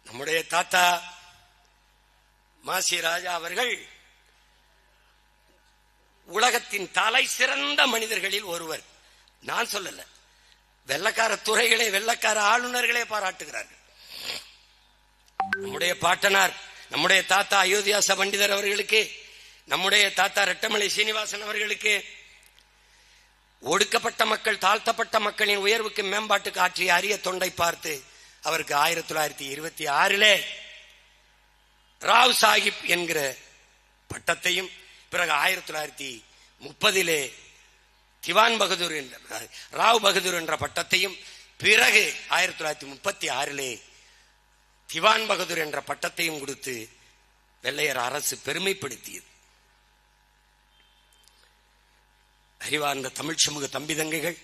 நம்முடைய தாத்தா மாசி ராஜா அவர்கள் உலகத்தின் தலை சிறந்த மனிதர்களில் ஒருவர். நான் சொல்லல, வெள்ளக்கார துறைகளே, வெள்ளக்கார ஆளுநர்களே பாராட்டுகிறார்கள். நம்முடைய பாட்டனார், நம்முடைய தாத்தா அயோத்தியாச பண்டிதர் அவர்களுக்கு, நம்முடைய தாத்தா ரெட்டமலை சீனிவாசன் அவர்களுக்கு ஒடுக்கப்பட்ட மக்கள், தாழ்த்தப்பட்ட மக்களின் உயர்வுக்கு மேம்பாட்டுக்கு ஆற்றிய அரிய தொண்டை பார்த்து அவருக்கு 1926 ராவ் சாஹிப் என்கிற பட்டத்தையும், பிறகு 1930 திவான் பகதூர் ராவ் பகதூர் என்ற பட்டத்தையும், பிறகு 1936 திவான் பகதூர் என்ற பட்டத்தையும் கொடுத்து வெள்ளையர் அரசு பெருமைப்படுத்தியது. அறிவார்ந்த தமிழ் சமூக தம்பி தங்கைகள்,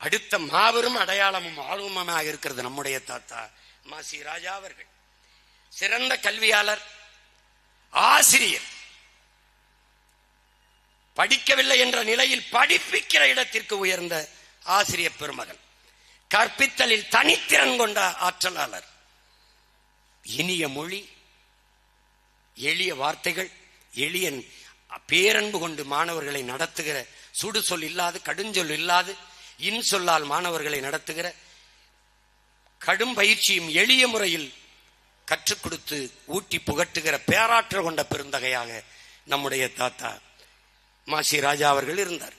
அடுத்த மாபெரும் அடையாளமும் ஆளுமமாக இருக்கிறது நம்முடைய தாத்தா மாசி ராஜா அவர்கள். சிறந்த கல்வியாளர், ஆசிரியர், படிக்கவில்லை என்ற நிலையில் படிப்பிக்கிற இடத்திற்கு உயர்ந்த ஆசிரியர் பெருமகன், கற்பித்தலில் தனித்திறன் கொண்ட ஆற்றலாளர், இனிய மொழி, எளிய வார்த்தைகள், எளிய பேரன்பு கொண்டு மாணவர்களை நடத்துகிற, சுடு சொல் இல்லாது, கடுஞ்சொல் இல்லாது, இன்சொல்லால் மாணவர்களை நடத்துகிற, கடும் பயிற்சியும் எளிய முறையில் கற்றுக் கொடுத்து ஊட்டி புகட்டுகிற பேராற்றல் கொண்ட பெருந்தகையாக நம்முடைய தாத்தா மாசி ராஜா அவர்கள் இருந்தார்.